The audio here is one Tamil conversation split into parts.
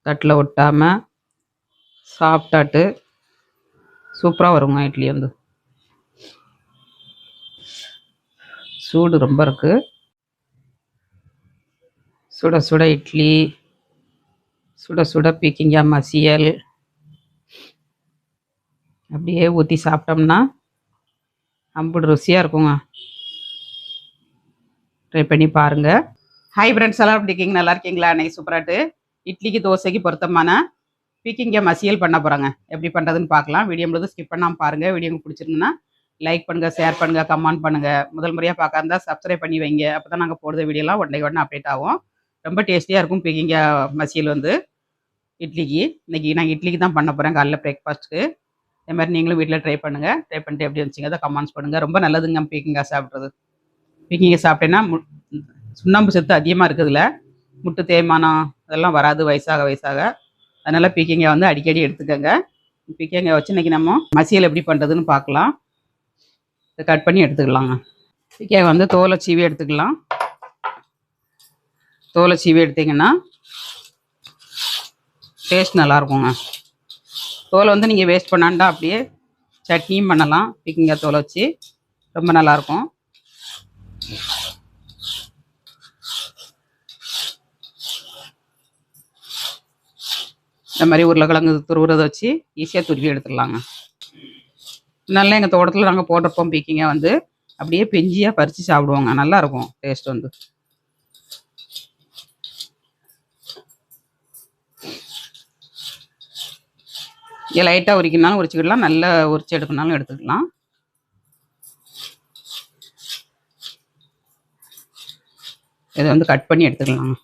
தட்டில் ஒட்டாமல் சாப்பிட்டாட்டு சூப்பராக வருங்க இட்லி வந்து. சூடு ரொம்ப இருக்குது. சுட சுட இட்லி, சுட சுட பீக்கிங்காய் மசியல் அப்படியே ஊற்றி சாப்பிட்டோம்னா அம்புடு ருசியாக இருக்குங்க. ட்ரை பண்ணி பாருங்கள். ஹாய் ஃப்ரெண்ட்ஸ், எல்லாம் எப்படி இருக்கீங்க? நல்லா இருக்கீங்களா? அன்றைக்கி சூப்பராட்டு இட்லிக்கு தோசைக்கு பொருத்தமான பீக்கிங்காய் மசியல் பண்ண போகிறாங்க. எப்படி பண்ணுறதுன்னு பார்க்கலாம். வீடியோ முழுவதும் ஸ்கிப் பண்ணாமல் பாருங்கள். வீடியோ உங்களுக்கு பிடிச்சிருந்துன்னா லைக் பண்ணுங்கள், ஷேர் பண்ணுங்கள், கமெண்ட் பண்ணுங்கள். முதல் முறையாக பார்க்காந்தா சப்ஸ்கிரைப் பண்ணி வைங்க. அப்போ தான் நாங்கள் போடுற வீடியோலாம் உடனே அப்டேட் ஆகும். ரொம்ப டேஸ்டியாக இருக்கும் பீக்கிங்காய் மசியல் வந்து இட்லிக்கு. இன்றைக்கி நான் இட்லிக்கு தான் பண்ண போகிறேன் காலைல பிரேக்ஃபாஸ்ட்டுக்கு. இதே மாதிரி நீங்களும் வீட்டில் ட்ரை பண்ணுங்கள். ட்ரை பண்ணிட்டு எப்படி வந்துச்சிங்க அதை கமெண்ட்ஸ் பண்ணுங்கள். ரொம்ப நல்லதுங்க பீக்கிங்காய் சாப்பிட்றது. பீக்கிங்காய் சாப்பிட்டேன்னா சுண்ணாம்பு சத்து அதிகமாக இருக்குதுல்ல, முட்டு தேய்மானம் அதெல்லாம் வராது வயசாக. அதனால் பீக்கிங்காய் வந்து அடிக்கடி எடுத்துக்கோங்க. பீக்கிங்காய் வச்சு இன்றைக்கி நம்ம மசியல் எப்படி பண்ணுறதுன்னு பார்க்கலாம். இதை கட் பண்ணி எடுத்துக்கலாங்க. பீக்கிங்காய் வந்து தோலை சீவி எடுத்துக்கலாம். தோலை சீவி எடுத்திங்கன்னா டேஸ்ட் நல்லாயிருக்குங்க. தோலை வந்து நீங்கள் வேஸ்ட் பண்ணாண்டா அப்படியே சட்னியும் பண்ணலாம். பீக்கிங்காய் தோலை வச்சு ரொம்ப நல்லாயிருக்கும். இந்த மாதிரி உருளைக்கிழங்கு துருவுறதை வச்சு ஈஸியாக துருவி எடுத்துடலாங்க. நல்லா எங்கள் தோட்டத்தில் நாங்கள் போட்டிருப்போம். பீக்கிங்காய் வந்து அப்படியே பெஞ்சியாக பறித்து சாப்பிடுவோங்க. நல்லாயிருக்கும் டேஸ்ட் வந்து. இங்கே லைட்டாக உரிக்கணுனாலும் உரிச்சிக்கிடலாம், நல்லா உரிச்சு எடுக்கணுனாலும் எடுத்துக்கலாம். இதை வந்து கட் பண்ணி எடுத்துக்கலாங்க.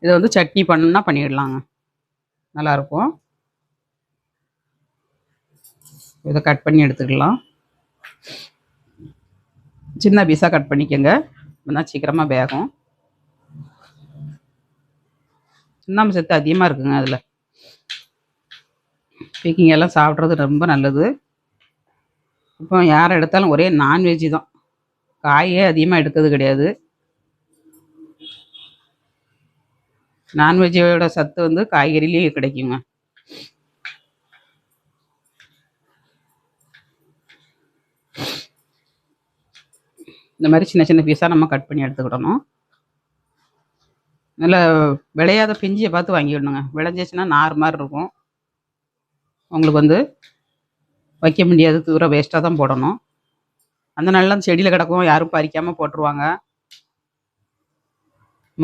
இதை வந்து சட்னி பண்ணணுன்னா பண்ணிடலாங்க, நல்லாயிருக்கும். இதை கட் பண்ணி எடுத்துக்கலாம். சின்ன பீஸாக கட் பண்ணிக்கோங்க, அப்போ சீக்கிரமாக வேகும். சுண்ணாம்பு சத்து அதிகமாக இருக்குங்க அதில். பீக்கிங்காய் எல்லாம் சாப்பிட்றது ரொம்ப நல்லது. இப்போ யாரை எடுத்தாலும் ஒரே நான்வெஜ்ஜு தான், காயே அதிகமாக எடுக்கிறது கிடையாது. நான்வெஜ்ஜோட சத்து வந்து காய்கறிலேயே கிடைக்குங்க. இந்த மாதிரி சின்ன சின்ன பீஸாக நம்ம கட் பண்ணி எடுத்துக்கிடணும். நல்லா விளையாத பிஞ்சியை பார்த்து வாங்கிடணுங்க. விளைஞ்சிச்சுன்னா நார் மாதிரி இருக்கும், உங்களுக்கு வந்து வைக்க முடியாது, தூரம் வேஸ்ட்டாக தான் போடணும். அந்த நாள்லாம் செடியில் கிடக்கும், யாரும் பறிக்காமல் போட்டுருவாங்க.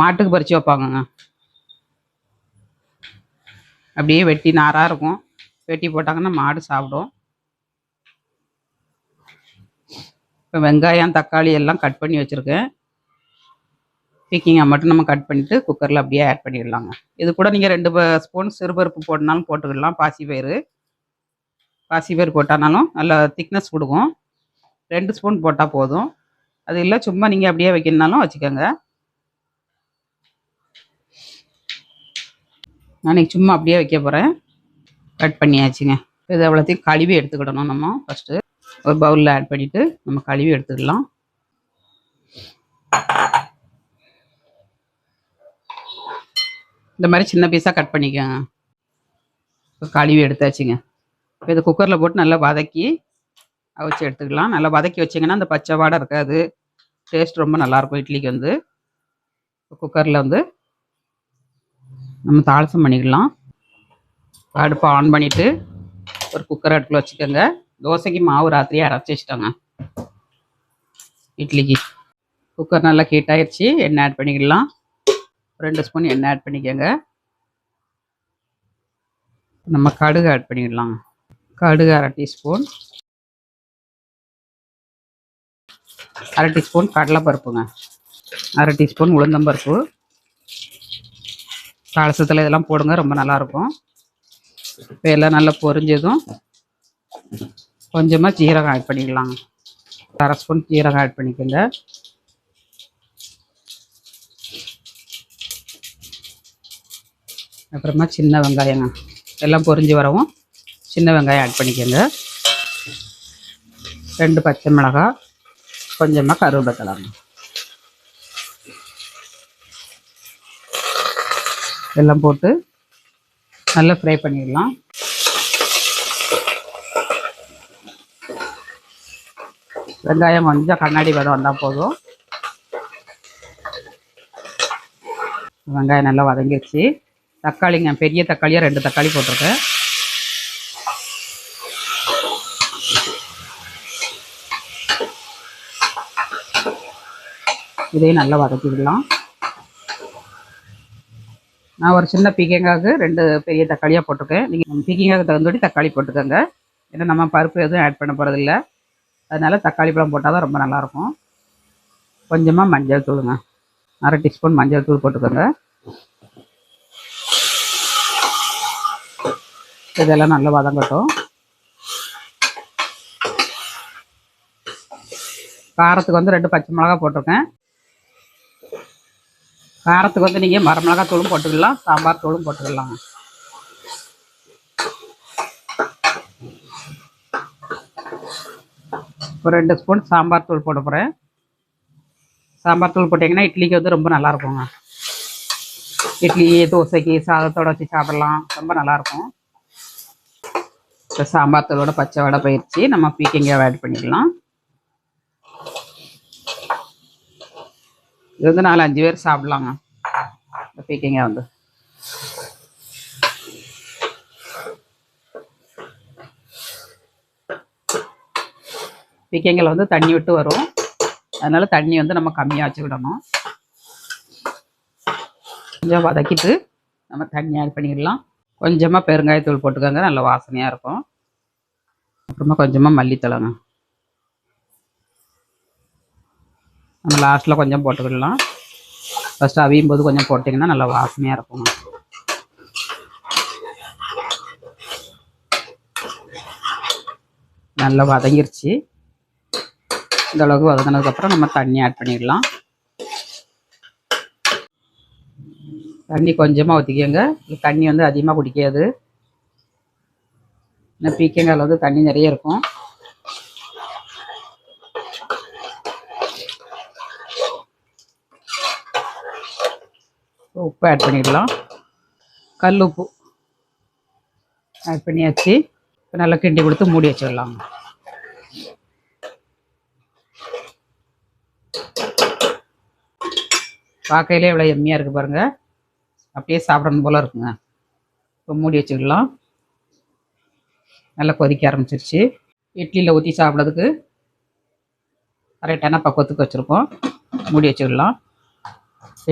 மாட்டுக்கு பறித்து வைப்பாங்கங்க. அப்படியே வெட்டி நாராக இருக்கும், வெட்டி போட்டாங்கன்னா மாடு சாப்பிடும். இப்போ வெங்காயம் தக்காளி எல்லாம் கட் பண்ணி வச்சுருக்கேன். பீக்கிங்காய் மட்டும் நம்ம கட் பண்ணிவிட்டு குக்கரில் அப்படியே ஆட் பண்ணிடலாங்க. இது கூட நீங்கள் 2 ஸ்பூன் சிறுபருப்பு போடனாலும் போட்டுக்கிடலாம். பாசிப்பயிறு போட்டானாலும் நல்லா திக்னஸ் கொடுக்கும். 2 ஸ்பூன் போட்டால் போதும். அது இல்லை சும்மா நீங்கள் அப்படியே வைக்கணுனாலும் வச்சுக்கோங்க. நான் சும்மா அப்படியே வைக்க போகிறேன். கட் பண்ணியாச்சுங்க. இது அவ்வளோத்தையும் கழுவி எடுத்துக்கிடணும். நம்ம ஃபஸ்ட்டு ஒரு பவுலில் ஆட் பண்ணிவிட்டு நம்ம கழுவி எடுத்துக்கலாம். இந்த மாதிரி சின்ன பீஸாக கட் பண்ணிக்கோங்க. இப்போ கழுவி எடுத்தாச்சுங்க. இப்போ இதை குக்கரில் போட்டு நல்லா வதக்கி அவிச்சு எடுத்துக்கலாம். நல்லா வதக்கி வச்சிங்கன்னா அந்த பச்சை வாடை இருக்காது, டேஸ்ட் ரொம்ப நல்லாயிருக்கும் இட்லிக்கு வந்து. குக்கரில் வந்து நம்ம தாளசம் பண்ணிக்கலாம். அடுப்பை ஆன் பண்ணிவிட்டு ஒரு குக்கர் அடுப்பில் வச்சுக்கோங்க. தோசைக்கு மாவு ராத்திரியே அரைச்சி வச்சுட்டோங்க. இட்லிக்கு குக்கர் நல்லா ஹீட் ஆகிடுச்சு. எண்ணெய் ஆட் பண்ணிக்கலாம். 2 ஸ்பூன் எண்ணெய் ஆட் பண்ணிக்கோங்க. நம்ம கடுகு ஆட் பண்ணிடலாம். கடுகு 1/2 டீஸ்பூன், 1/2 டீஸ்பூன் கடலைப்பருப்புங்க, 1/2 டீஸ்பூன் உளுந்தம்பருப்பு. தாளசத்தில் இதெல்லாம் போடுங்க, ரொம்ப நல்லாயிருக்கும். இப்போ எல்லாம் நல்லா பொரிஞ்சதும் கொஞ்சமாக ஜீரகம் ஆட் பண்ணிக்கலாங்க. 1/2 ஸ்பூன் ஜீரகம் ஆட் பண்ணிக்கோங்க. அப்புறமா சின்ன வெங்காயங்க, எல்லாம் பொரிஞ்சு வரவும் சின்ன வெங்காயம் ஆட் பண்ணிக்கோங்க. 2 பச்சை மிளகாய், கொஞ்சமாக கருவேப்பிலை. எல்லாம் போட்டு நல்லா ஃப்ரை பண்ணிடலாம். வெங்காயம் கொஞ்சம் கண்ணாடி பதம் வந்தால் போதும். வெங்காயம் நல்லா வதங்கிடுச்சு. தக்காளிங்க, பெரிய தக்காளியாக 2 தக்காளி போட்டிருக்கேன். இதையும் நல்லா வதக்கிடலாம். நான் ஒரு சின்ன பீக்கங்காய்க்கு 2 பெரிய தக்காளியாக போட்டிருக்கேன். நீங்கள் பீக்கங்காய்க்கு தகுந்தபடி தக்காளி போட்டுக்கோங்க. ஏன்னா நம்ம பருப்பு எதுவும் ஆட் பண்ண போகிறதில்ல. அதனால் தக்காளி பழம் போட்டால் தான் ரொம்ப நல்லாயிருக்கும். கொஞ்சமாக மஞ்சள் தூளுங்க, 1/2 டீஸ்பூன் மஞ்சள் தூள் போட்டுக்கோங்க. இதெல்லாம் நல்லா வதங்கட்டும். காரத்துக்கு வந்து 2 பச்சை மிளகா போட்டிருக்கேன். காரத்துக்கு வந்து நீங்கள் மரமிளகா தூளும் போட்டுக்கலாம், சாம்பார் தூளும் போட்டுக்கலாங்க. ஒரு 2 ஸ்பூன் சாம்பார் தூள் போட போகிறேன். சாம்பார் தூள் போட்டிங்கன்னா இட்லிக்கு வந்து ரொம்ப நல்லாயிருக்குங்க. இட்லி, தோசைக்கு, சாதத்தோடு வச்சு சாப்பிடலாம், ரொம்ப நல்லாயிருக்கும். இப்போ சாம்பார் தூளோட பச்சை வடை போயிடுச்சு. நம்ம பீக்கங்காய் ஆட் பண்ணிடலாம். இது வந்து 4-5 பேர் சாப்பிட்லாங்க. இந்த பீக்கங்காய் வந்து பீக்கங்காயில் வந்து தண்ணி விட்டு வரும். அதனால் தண்ணி வந்து நம்ம கம்மியாக வச்சுக்கிடணும். கொஞ்சம் வதக்கிட்டு நம்ம தண்ணி ஆட் பண்ணிடலாம். கொஞ்சமாக பெருங்காயத்தூள் போட்டுக்கோங்க, நல்ல வாசனையாக இருக்கும். அப்புறமா கொஞ்சமாக மல்லித்தழைங்க நம்ம லாஸ்ட்டில் கொஞ்சம் போட்டுக்கிடலாம். ஃபஸ்ட்டு அவியும் போது கொஞ்சம் போட்டிங்கன்னா நல்லா வாசனையாக இருக்குங்க. நல்லா வதங்கிருச்சு. இந்த அளவுக்கு வதங்கினதுக்கப்புறம் நம்ம தண்ணி ஆட் பண்ணிடலாம். தண்ணி கொஞ்சமாக ஊற்றிக்கோங்க. தண்ணி வந்து அதிகமாக குடிக்காது. இந்த பீக்கங்காயில் வந்து தண்ணி நிறைய இருக்கும். உப்பு ஆட் பண்ணிடலாம். கல் உப்பு ஆட் பண்ணியாச்சு. இப்போ நல்லா கிண்டி கொடுத்து மூடி வச்சிடலாம். பார்க்கையிலே எவ்வளோ எம்மியாக இருக்குது பாருங்கள். அப்படியே சாப்பிடணும் போல் இருக்குங்க. இப்போ மூடி வச்சுக்கலாம். நல்லா கொதிக்க ஆரம்பிச்சிருச்சு. இட்லியில் ஊற்றி சாப்பிட்றதுக்கு கரெக்டான பக்குவத்துக்கு வச்சுருக்கோம். மூடி வச்சுக்கலாம்.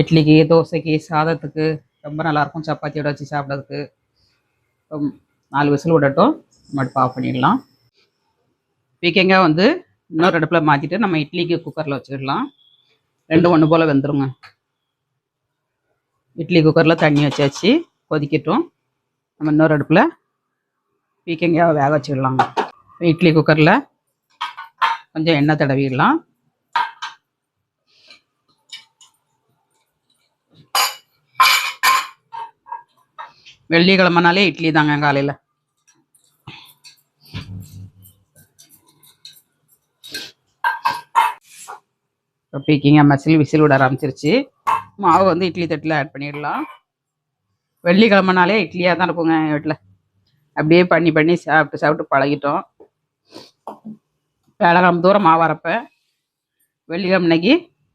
இட்லிக்கு, தோசைக்கு, சாதத்துக்கு ரொம்ப நல்லாயிருக்கும். சப்பாத்தியோட வச்சு சாப்பிட்றதுக்கு. 4 விசில் விடட்டும். அடுப்பு ஆஃப் பண்ணிடலாம். பீக்கங்காய் வந்து இன்னொரு அடுப்பில் மாற்றிட்டு நம்ம இட்லிக்கு குக்கரில் வச்சுக்கிடலாம். 2 ஒன்று போல் வெந்துருங்க. இட்லி குக்கரில் தண்ணி வச்சாச்சு, கொதிக்கட்டும். நம்ம இன்னொரு அடுப்பில் பீக்கங்காயை வேக வச்சுக்கலாங்க. இட்லி குக்கரில் கொஞ்சம் எண்ணெய் தடவிடலாம். வெள்ளிக்கிழமைனாலே இட்லி தாங்க காலையில். பீக்கங்காய் மசில் விசில் விட ஆரம்பிச்சிருச்சு. மாவு வந்து இட்லி தட்டில் ஆட் பண்ணிடலாம். வெள்ளிக்கிழமைனாலே இட்லியாக தான் இருக்குங்க எங்கள் வீட்டில். அப்படியே பண்ணி சாப்பிட்டு பழகிட்டோம். வேலைக்கிழமை தூரம் மாவு அரைப்பேன். வெள்ளிக்கிழமைக்கு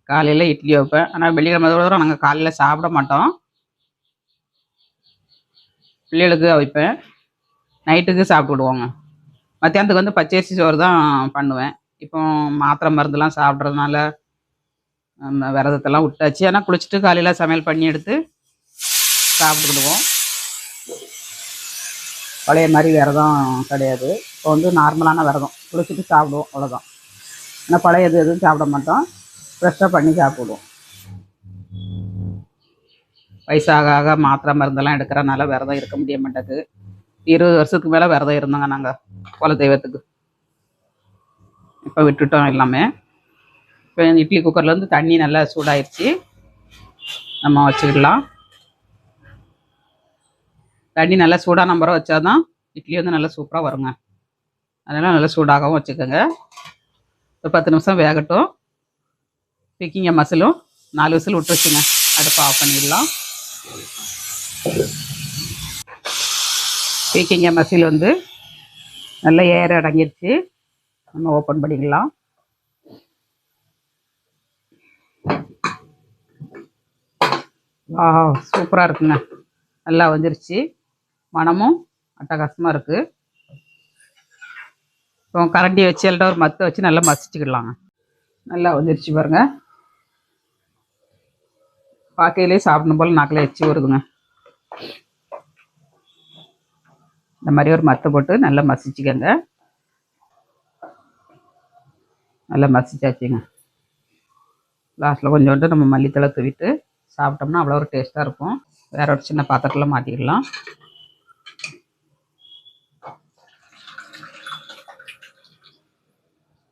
காலையில் இட்லி வைப்பேன். ஆனால் வெள்ளிக்கிழமை தூரம் நாங்கள் காலையில் சாப்பிட மாட்டோம். பிள்ளைகளுக்கு வைப்பேன். நைட்டுக்கு சாப்பிட்டு விடுவோங்க. மத்தியானத்துக்கு வந்து பச்சரிசி சோறு தான் பண்ணுவேன். இப்போ மாத்திரை மருந்துலாம் சாப்பிட்றதுனால விரதத்தெல்லாம் விட்டாச்சு. ஆனால் குளிச்சுட்டு காலையில் சமையல் பண்ணி எடுத்து சாப்பிட்டுக்கிடுவோம். பழைய மாதிரி விரதம் கிடையாது. இப்போ வந்து நார்மலான விரதம், குளிச்சுட்டு சாப்பிடுவோம், அவ்வளோதான். ஆனால் பழைய எதுவும் சாப்பிட மாட்டோம். ஃப்ரெஷ்ஷாக பண்ணி சாப்பிடுவோம். வயசாக ஆக மாத்திரை மருந்தெல்லாம் எடுக்கிறனால விரதம் இருக்க முடிய மாட்டேங்குது. 20 வருஷத்துக்கு மேலே விரதம் இருந்தோங்க நாங்கள் குல தெய்வத்துக்கு. இப்போ விட்டுட்டோம் எல்லாமே. இப்போ இட்லி குக்கர்லேருந்து தண்ணி நல்லா சூடாயிடுச்சு. நம்ம வச்சுக்கிடலாம். தண்ணி நல்லா சூடான முறை வச்சா தான் இட்லி வந்து நல்லா சூப்பராக வருங்க. அதனால் நல்லா சூடாகவும் வச்சுக்கோங்க. ஒரு 10 நிமிஷம் வேகட்டும். பீக்கங்காய் மசிலும் 4 விசில் விட்டுருச்சுங்க. அடுப்பை ஆஃப் பண்ணிடலாம். பீக்கிங்காய் மசியல் வந்து நல்லா ஏற அடங்கிருச்சு. நம்ம ஓப்பன் பண்ணிக்கலாம். சூப்பராக இருக்குங்க. நல்லா வந்துருச்சு. மணமும் அட்டகாசமாக இருக்குது. இப்போ கரண்டி வச்சு எல்லாம் ஒரு மற்ற வச்சு நல்லா மசிச்சுக்கிடலாங்க. நல்லா வந்துருச்சு பாருங்க. பார்க்கையிலே சாப்பிடும் போல் நாக்கில் எச்சி வருதுங்க. இந்த மாதிரி ஒரு மத்தை போட்டு நல்லா மசிச்சுக்கங்க. நல்லா மசிச்சாச்சுங்க. லாஸ்ட்டில் கொஞ்சோண்டு நம்ம மல்லித்தலை தூவிட்டு சாப்பிட்டோம்னா அவ்வளோ ஒரு டேஸ்ட்டாக இருக்கும். வேற ஒரு சின்ன பாத்திரத்தில் மாற்றிக்கலாம்.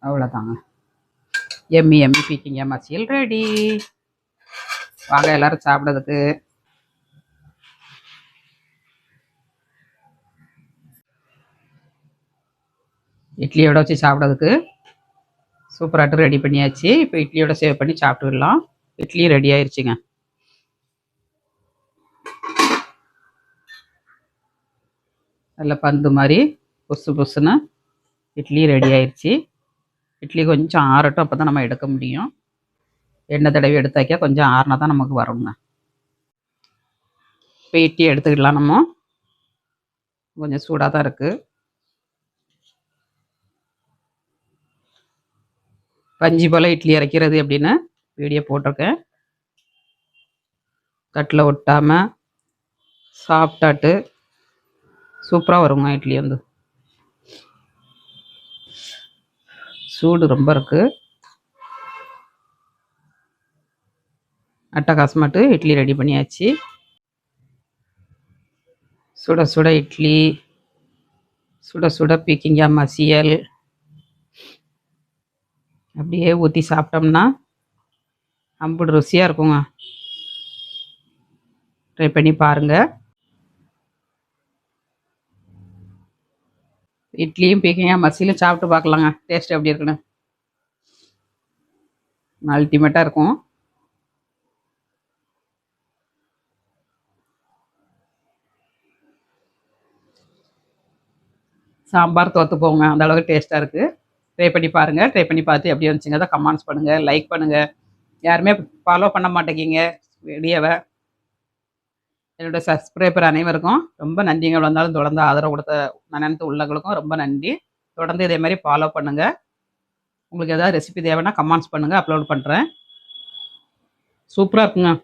அவ்வளோதாங்க. எம்மி எம்மி பீக்கிங்காய் மசியல் ரெடி. வாங்க எல்லாரும் சாப்பிட்றதுக்கு. இட்லியோட வச்சு சாப்பிட்றதுக்கு சூப்பராட்டு ரெடி பண்ணியாச்சு. இப்போ இட்லியோட சேவ் பண்ணி சாப்பிட்டுடலாம். இட்லி ரெடி ஆயிடுச்சுங்க. நல்ல பந்து மாதிரி புசு புசுன்னு இட்லி ரெடி ஆயிடுச்சு. இட்லி கொஞ்சம் ஆறட்டும், அப்போ தான் நம்ம எடுக்க முடியும். எண்ணெய் தடவி எடுத்தாக்கா கொஞ்சம் ஆறினா தான் நமக்கு வருங்க. இப்போ இட்லி எடுத்துக்கிடலாம். நம்ம கொஞ்சம் சூடாக தான் இருக்குது. பஞ்சு போல் இட்லி இறக்கிறது அப்படின்னு வீடியோ போட்டிருக்கேன். தட்டில் ஒட்டாமல் சாப்பிட்டாட்டு சூப்பராக வருங்க இட்லி. வந்து சூடு ரொம்ப இருக்குது. அட்டகாசமாட்டு இட்லி ரெடி பண்ணியாச்சு. சுட சுட இட்லி, சுட சுட பீக்கிங்காய் மசியல் அப்படியே ஊற்றி சாப்பிட்டோம்னா அம்புடு ருசியாக இருக்குங்க. ட்ரை பண்ணி பாருங்கள். இட்லியும் பீக்கிங்காய் மசியலும் சாப்பிட்டு பார்க்கலாங்க. டேஸ்ட் எப்படி இருக்குன்னு. அல்டிமேட்டாக இருக்கும். சாம்பார் தோற்று போங்க, அந்த அளவுக்கு டேஸ்ட்டாக இருக்குது. ட்ரை பண்ணி பாருங்கள். ட்ரை பண்ணி பார்த்து எப்படி வந்துச்சுங்க தான் கமெண்ட்ஸ் பண்ணுங்கள், லைக் பண்ணுங்கள். யாருமே ஃபாலோ பண்ண மாட்டேங்கிங்க வீடியோவை. என்னோடய சப்ஸ்கிரைபர் அனைவருக்கும் ரொம்ப நன்றிங்க. வந்தாலும் தொடர்ந்து ஆதரவு கொடுத்த நினைத்து உள்ளவங்களுக்கும் ரொம்ப நன்றி. தொடர்ந்து இதே மாதிரி ஃபாலோ பண்ணுங்கள். உங்களுக்கு ஏதாவது ரெசிபி தேவைன்னா கமெண்ட்ஸ் பண்ணுங்கள், அப்லோட் பண்ணுறேன். சூப்பராக இருக்குங்க.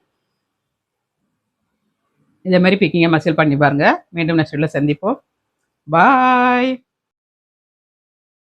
இதே மாதிரி பீக்கிங்காய் மசியல் பண்ணி பாருங்கள். மீண்டும் நெக்ஸ்ட் வீடியோவில் சந்திப்போம். பாய்.